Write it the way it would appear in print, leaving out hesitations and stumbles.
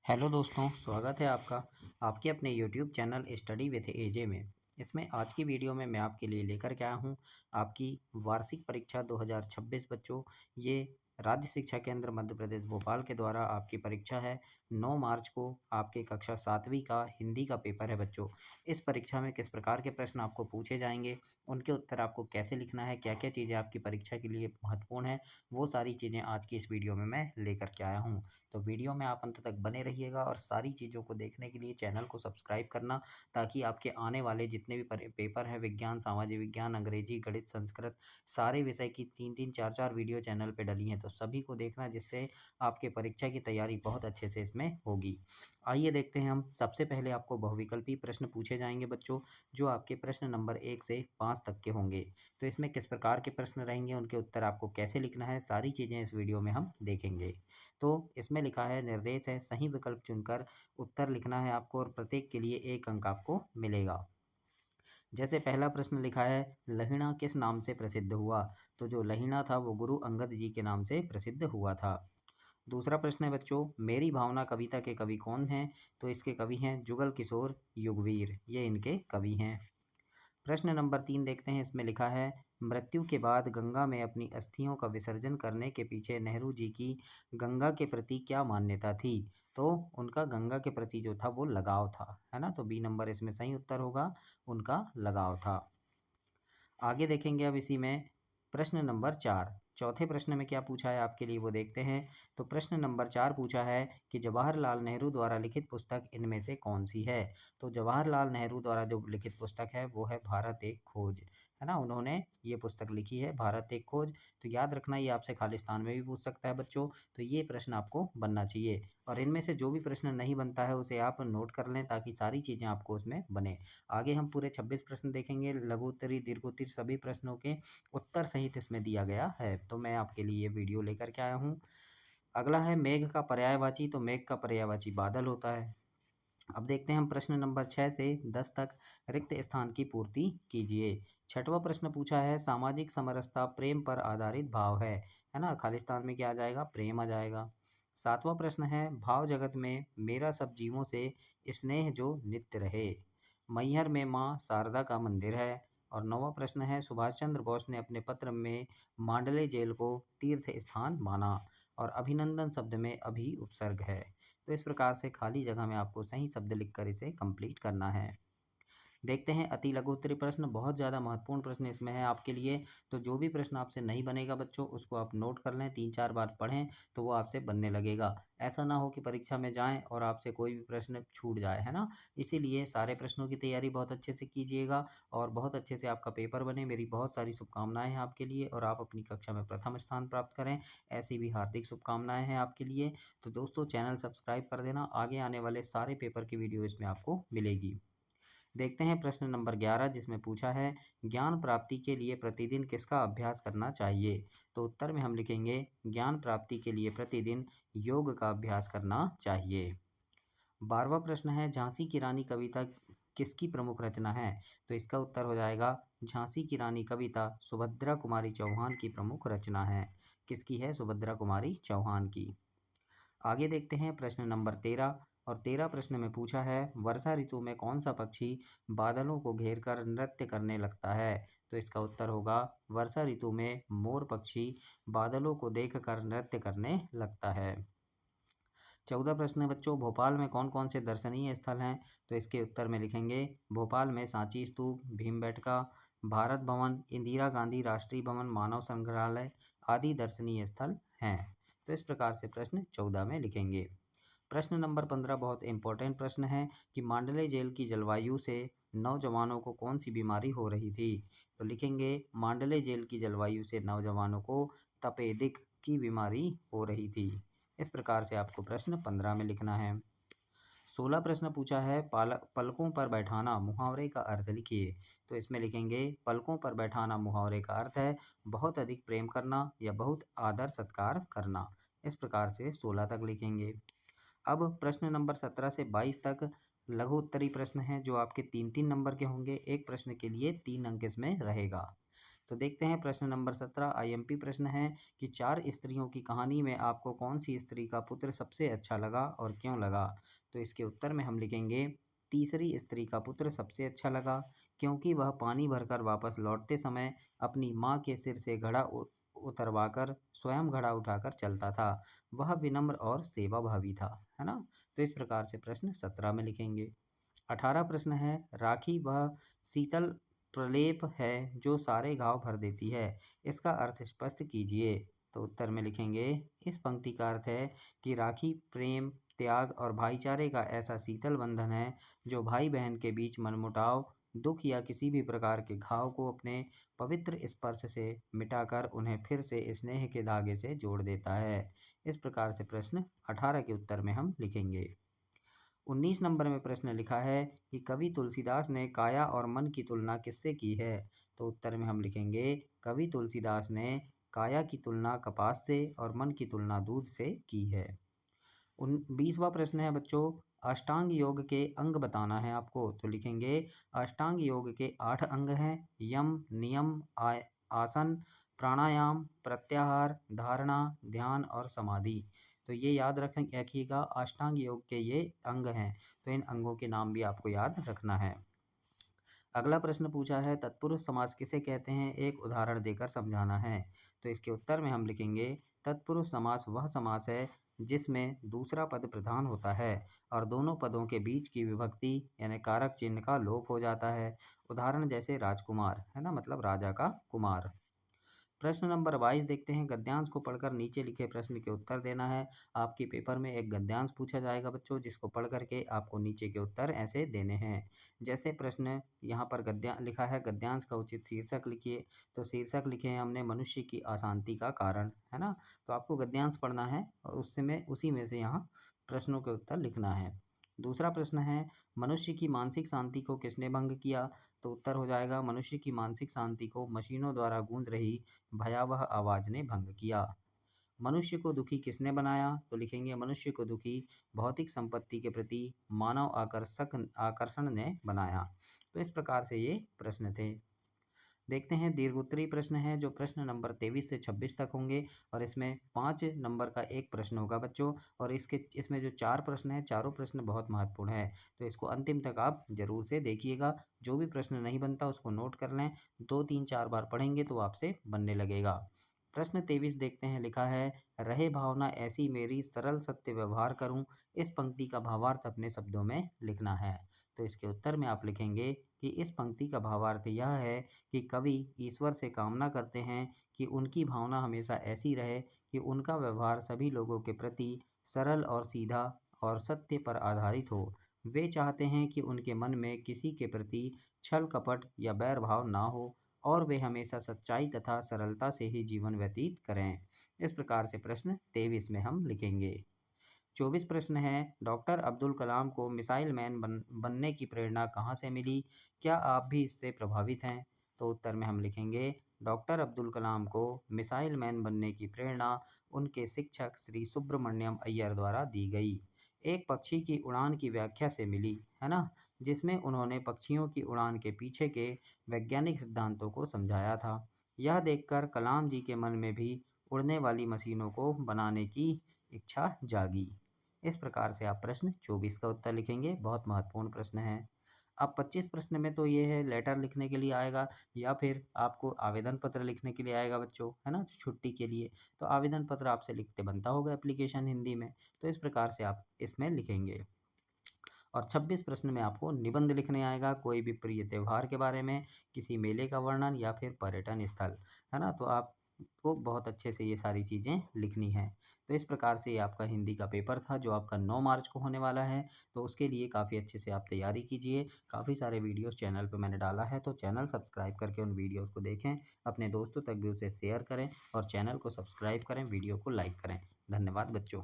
Hello दोस्तों, स्वागत है आपका आपके अपने यूट्यूब चैनल स्टडी विथ एजे में। इसमें आज की वीडियो में मैं आपके लिए लेकर के आया हूँ आपकी वार्षिक परीक्षा 2026 बच्चों। ये राज्य शिक्षा केंद्र मध्य प्रदेश भोपाल के द्वारा आपकी परीक्षा है। 9 मार्च को आपके कक्षा 7वीं का हिंदी का पेपर है बच्चों। इस परीक्षा में किस प्रकार के प्रश्न आपको पूछे जाएंगे, उनके उत्तर आपको कैसे लिखना है, क्या क्या चीज़ें आपकी परीक्षा के लिए महत्वपूर्ण है, वो सारी चीज़ें आज की इस वीडियो में मैं लेकर के आया हूँ। तो वीडियो में आप अंत तक बने रहिएगा और सारी चीज़ों को देखने के लिए चैनल को सब्सक्राइब करना, ताकि आपके आने वाले जितने भी पेपर हैं, विज्ञान, सामाजिक विज्ञान, अंग्रेजी, गणित, संस्कृत, सारे विषय की 3-3 4-4 वीडियो चैनल पे डली हैं, तो सभी को देखना, जिससे आपके परीक्षा की तैयारी बहुत अच्छे से इसमें होगी। आइए देखते हैं हम। सबसे पहले आपको बहुविकल्पी प्रश्न पूछे जाएंगे बच्चों, जो आपके प्रश्न नंबर 1 से 5 तक के होंगे। तो इसमें किस प्रकार के प्रश्न रहेंगे, उनके उत्तर आपको कैसे लिखना है, सारी चीज़ें इस वीडियो में हम देखेंगे। तो इसमें लिखा है, निर्देश है, सही विकल्प चुनकर उत्तर लिखना है आपको और प्रत्येक के लिए 1 अंक आपको मिलेगा। जैसे पहला प्रश्न लिखा है, लहिणा किस नाम से प्रसिद्ध हुआ? तो जो लहिणा था वो गुरु अंगद जी के नाम से प्रसिद्ध हुआ था। दूसरा प्रश्न है बच्चों, मेरी भावना कविता के कवि कौन हैं? तो इसके कवि हैं जुगल किशोर युगवीर, ये इनके कवि हैं। प्रश्न नंबर 3 देखते हैं। इसमें लिखा है, मृत्यु के बाद गंगा में अपनी अस्थियों का विसर्जन करने के पीछे नेहरू जी की गंगा के प्रति क्या मान्यता थी? तो उनका गंगा के प्रति जो था वो लगाव था, है ना। तो बी नंबर इसमें सही उत्तर होगा, उनका लगाव था। आगे देखेंगे अब इसी में प्रश्न नंबर 4। चौथे प्रश्न में क्या पूछा है आपके लिए वो देखते हैं। तो प्रश्न नंबर 4 पूछा है कि जवाहरलाल नेहरू द्वारा लिखित पुस्तक इनमें से कौन सी है? तो जवाहरलाल नेहरू द्वारा जो लिखित पुस्तक है वो है भारत एक खोज, है ना। उन्होंने ये पुस्तक लिखी है, भारत एक खोज। तो याद रखना, ये आपसे खालिस्तान में भी पूछ सकता है बच्चों, तो ये प्रश्न आपको बनना चाहिए। और इनमें से जो भी प्रश्न नहीं बनता है उसे आप नोट कर लें, ताकि सारी चीज़ें आपको उसमें बने। आगे हम पूरे 26 प्रश्न देखेंगे, लघुत्तरी, दीर्घोत्तरी, सभी प्रश्नों के उत्तर सहित इसमें दिया गया है। तो मैं आपके लिए ये वीडियो लेकर के आया हूँ। अगला है मेघ का पर्यायवाची। तो मेघ का पर्यायवाची बादल होता है। अब देखते हैं हम प्रश्न नंबर 6 से 10 तक, रिक्त स्थान की पूर्ति कीजिए। छठवां प्रश्न पूछा है, सामाजिक समरसता प्रेम पर आधारित भाव है ना। खालिस्तान में क्या आ जाएगा? प्रेम आ जाएगा। सातवां प्रश्न है, भाव जगत में मेरा सब जीवों से स्नेह जो नित्य रहे। मैहर में माँ शारदा का मंदिर है। और नौवां प्रश्न है, सुभाष चंद्र बोस ने अपने पत्र में मांडले जेल को तीर्थ स्थान माना। और अभिनंदन शब्द में अभी उपसर्ग है। तो इस प्रकार से खाली जगह में आपको सही शब्द लिखकर इसे कंप्लीट करना है। देखते हैं अति लघु उत्तरीय प्रश्न, बहुत ज़्यादा महत्वपूर्ण प्रश्न इसमें है आपके लिए। तो जो भी प्रश्न आपसे नहीं बनेगा बच्चों, उसको आप नोट कर लें, 3-4 बार पढ़ें, तो वो आपसे बनने लगेगा। ऐसा ना हो कि परीक्षा में जाएं और आपसे कोई भी प्रश्न छूट जाए, है ना। इसीलिए सारे प्रश्नों की तैयारी बहुत अच्छे से कीजिएगा और बहुत अच्छे से आपका पेपर बने। मेरी बहुत सारी शुभकामनाएं हैं आपके लिए, और आप अपनी कक्षा में प्रथम स्थान प्राप्त करें, ऐसी भी हार्दिक शुभकामनाएं हैं आपके लिए। तो दोस्तों, चैनल सब्सक्राइब कर देना, आगे आने वाले सारे पेपर की वीडियो इसमें आपको मिलेगी। देखते हैं प्रश्न नंबर 11, जिसमें पूछा है, ज्ञान प्राप्ति के लिए प्रतिदिन किसका अभ्यास करना चाहिए? तो उत्तर में हम लिखेंगे, ज्ञान प्राप्ति के लिए प्रतिदिन योग का अभ्यास करना चाहिए। 12वां प्रश्न है, झांसी की रानी कविता किसकी प्रमुख रचना है? तो इसका उत्तर हो जाएगा, झांसी की रानी कविता सुभद्रा कुमारी चौहान की प्रमुख रचना है। किसकी है? सुभद्रा कुमारी चौहान की। आगे देखते हैं प्रश्न नंबर 13। और 13 प्रश्न में पूछा है, वर्षा ऋतु में कौन सा पक्षी बादलों को घेर कर नृत्य करने लगता है? तो इसका उत्तर होगा, वर्षा ऋतु में मोर पक्षी बादलों को देखकर नृत्य करने लगता है। 14 प्रश्न है बच्चों, भोपाल में कौन कौन से दर्शनीय स्थल हैं? तो इसके उत्तर में लिखेंगे, भोपाल में सांची स्तूप, भीमबेटका, भारत भवन, इंदिरा गांधी राष्ट्रीय भवन, मानव संग्रहालय आदि दर्शनीय स्थल हैं। तो इस प्रकार से प्रश्न 14 में लिखेंगे। प्रश्न नंबर 15 बहुत इंपॉर्टेंट प्रश्न है कि मांडले जेल की जलवायु से नौजवानों को कौन सी बीमारी हो रही थी? तो लिखेंगे, मांडले जेल की जलवायु से नौजवानों को तपेदिक की बीमारी हो रही थी। इस प्रकार से आपको प्रश्न 15 में लिखना है। 16 प्रश्न पूछा है, पलकों पर बैठाना मुहावरे का अर्थ लिखिए। तो इसमें लिखेंगे, पलकों पर बैठाना मुहावरे का अर्थ है बहुत अधिक प्रेम करना या बहुत आदर सत्कार करना। इस प्रकार से 16 तक लिखेंगे। अब प्रश्न नंबर 17 से 22 तक लघु उत्तरी प्रश्न हैं जो आपके 3-3 नंबर के होंगे। एक प्रश्न के लिए 3 अंक इसमें रहेगा। तो देखते हैं प्रश्न नंबर 17 आईएमपी प्रश्न है कि 4 स्त्रियों की कहानी में आपको कौन सी स्त्री का पुत्र सबसे अच्छा लगा और क्यों लगा? तो इसके उत्तर में हम लिखेंगे तीसरी स्त्री का पुत्र सबसे अच्छा लगा, क्योंकि वह पानी भरकर वापस लौटते समय अपनी माँ के सिर से घड़ा उतरवाकर स्वयं घड़ा उठाकर चलता था। वह विनम्र और सेवाभावी था, है ना? तो इस प्रकार से प्रश्न 17 में लिखेंगे। 18 प्रश्न है राखी वह शीतल प्रलेप है जो सारे घाव भर देती है, इसका अर्थ स्पष्ट कीजिए। तो उत्तर में लिखेंगे इस पंक्ति का अर्थ है कि राखी प्रेम, त्याग और भाईचारे का ऐसा शीतल बंधन है जो भाई बहन के बीच मनमुटाव, दुख या किसी भी प्रकार के घाव को अपने पवित्र स्पर्श से मिटाकर उन्हें फिर से स्नेह के धागे से जोड़ देता है। इस प्रकार से प्रश्न 18 के उत्तर में हम लिखेंगे। 19 नंबर में प्रश्न लिखा है कि कवि तुलसीदास ने काया और मन की तुलना किससे की है? तो उत्तर में हम लिखेंगे कवि तुलसीदास ने काया की तुलना कपास से और मन की तुलना दूध से की है। 20वां प्रश्न है बच्चों, अष्टांग योग के अंग बताना है आपको। तो लिखेंगे अष्टांग योग के 8 अंग हैं, यम, नियम, आसन, प्राणायाम, प्रत्याहार, धारणा, ध्यान और समाधि। तो ये याद रखिएगा, अष्टांग योग के ये अंग हैं, तो इन अंगों के नाम भी आपको याद रखना है। अगला प्रश्न पूछा है तत्पुरुष समास किसे कहते हैं, एक उदाहरण देकर समझाना है। तो इसके उत्तर में हम लिखेंगे तत्पुरुष समास वह समास है जिसमें दूसरा पद प्रधान होता है और दोनों पदों के बीच की विभक्ति यानी कारक चिन्ह का लोप हो जाता है। उदाहरण जैसे राजकुमार, है ना, मतलब राजा का कुमार। प्रश्न नंबर 22 देखते हैं, गद्यांश को पढ़कर नीचे लिखे प्रश्न के उत्तर देना है। आपके पेपर में एक गद्यांश पूछा जाएगा बच्चों, जिसको पढ़ करके आपको नीचे के उत्तर ऐसे देने हैं। जैसे प्रश्न यहाँ पर लिखा है गद्यांश का उचित शीर्षक लिखिए। तो शीर्षक लिखे हैं हमने मनुष्य की अशांति का कारण, है ना। तो आपको गद्यांश पढ़ना है और उसी में से यहाँ प्रश्नों के उत्तर लिखना है। दूसरा प्रश्न है मनुष्य की मानसिक शांति को किसने भंग किया? तो उत्तर हो जाएगा मनुष्य की मानसिक शांति को मशीनों द्वारा गूंज रही भयावह आवाज ने भंग किया। मनुष्य को दुखी किसने बनाया? तो लिखेंगे मनुष्य को दुखी भौतिक संपत्ति के प्रति मानव आकर्षण ने बनाया। तो इस प्रकार से ये प्रश्न थे। देखते हैं दीर्घोत्तरी प्रश्न है जो प्रश्न नंबर 23 से 26 तक होंगे और इसमें 5 नंबर का एक प्रश्न होगा बच्चों। और इसमें जो 4 प्रश्न हैं, चारों प्रश्न बहुत महत्वपूर्ण है, तो इसको अंतिम तक आप जरूर से देखिएगा। जो भी प्रश्न नहीं बनता उसको नोट कर लें, 2-3-4 बार पढ़ेंगे तो आपसे बनने लगेगा। प्रश्न 23 देखते हैं, लिखा है रहे भावना ऐसी मेरी सरल सत्य व्यवहार करूं। इस पंक्ति का भावार्थ अपने शब्दों में लिखना है। तो इसके उत्तर में आप लिखेंगे कि इस पंक्ति का भावार्थ यह है कि कवि ईश्वर से कामना करते हैं कि उनकी भावना हमेशा ऐसी रहे कि उनका व्यवहार सभी लोगों के प्रति सरल और सीधा और सत्य पर आधारित हो। वे चाहते हैं कि उनके मन में किसी के प्रति छल कपट या बैर भाव ना हो और वे हमेशा सच्चाई तथा सरलता से ही जीवन व्यतीत करें। इस प्रकार से प्रश्न 23 में हम लिखेंगे। 24 प्रश्न है डॉक्टर अब्दुल कलाम को मिसाइल मैन बनने की प्रेरणा कहाँ से मिली? क्या आप भी इससे प्रभावित हैं? तो उत्तर में हम लिखेंगे डॉक्टर अब्दुल कलाम को मिसाइल मैन बनने की प्रेरणा उनके शिक्षक श्री सुब्रमण्यम अय्यर द्वारा दी गई। एक पक्षी की उड़ान की व्याख्या से मिली, है ना, जिसमें उन्होंने पक्षियों की उड़ान के पीछे के वैज्ञानिक सिद्धांतों को समझाया था। यह देखकर कलाम जी के मन में भी उड़ने वाली मशीनों को बनाने की इच्छा जागी। इस प्रकार से आप प्रश्न 24 का उत्तर लिखेंगे, बहुत महत्वपूर्ण प्रश्न है। अब 25 प्रश्न में तो ये है लेटर लिखने के लिए आएगा या फिर आपको आवेदन पत्र लिखने के लिए आएगा बच्चों, है ना, छुट्टी के लिए। तो आवेदन पत्र आपसे लिखते बनता होगा एप्लीकेशन हिंदी में, तो इस प्रकार से आप इसमें लिखेंगे। और 26 प्रश्न में आपको निबंध लिखने आएगा, कोई भी प्रिय त्यौहार के बारे में, किसी मेले का वर्णन या फिर पर्यटन स्थल, है ना। तो आपको बहुत अच्छे से ये सारी चीज़ें लिखनी है। तो इस प्रकार से ये आपका हिंदी का पेपर था जो आपका 9 मार्च को होने वाला है। तो उसके लिए काफ़ी अच्छे से आप तैयारी कीजिए। काफ़ी सारे वीडियोस चैनल पे मैंने डाला है, तो चैनल सब्सक्राइब करके उन वीडियोस को देखें, अपने दोस्तों तक भी उसे शेयर करें और चैनल को सब्सक्राइब करें, वीडियो को लाइक करें। धन्यवाद बच्चों।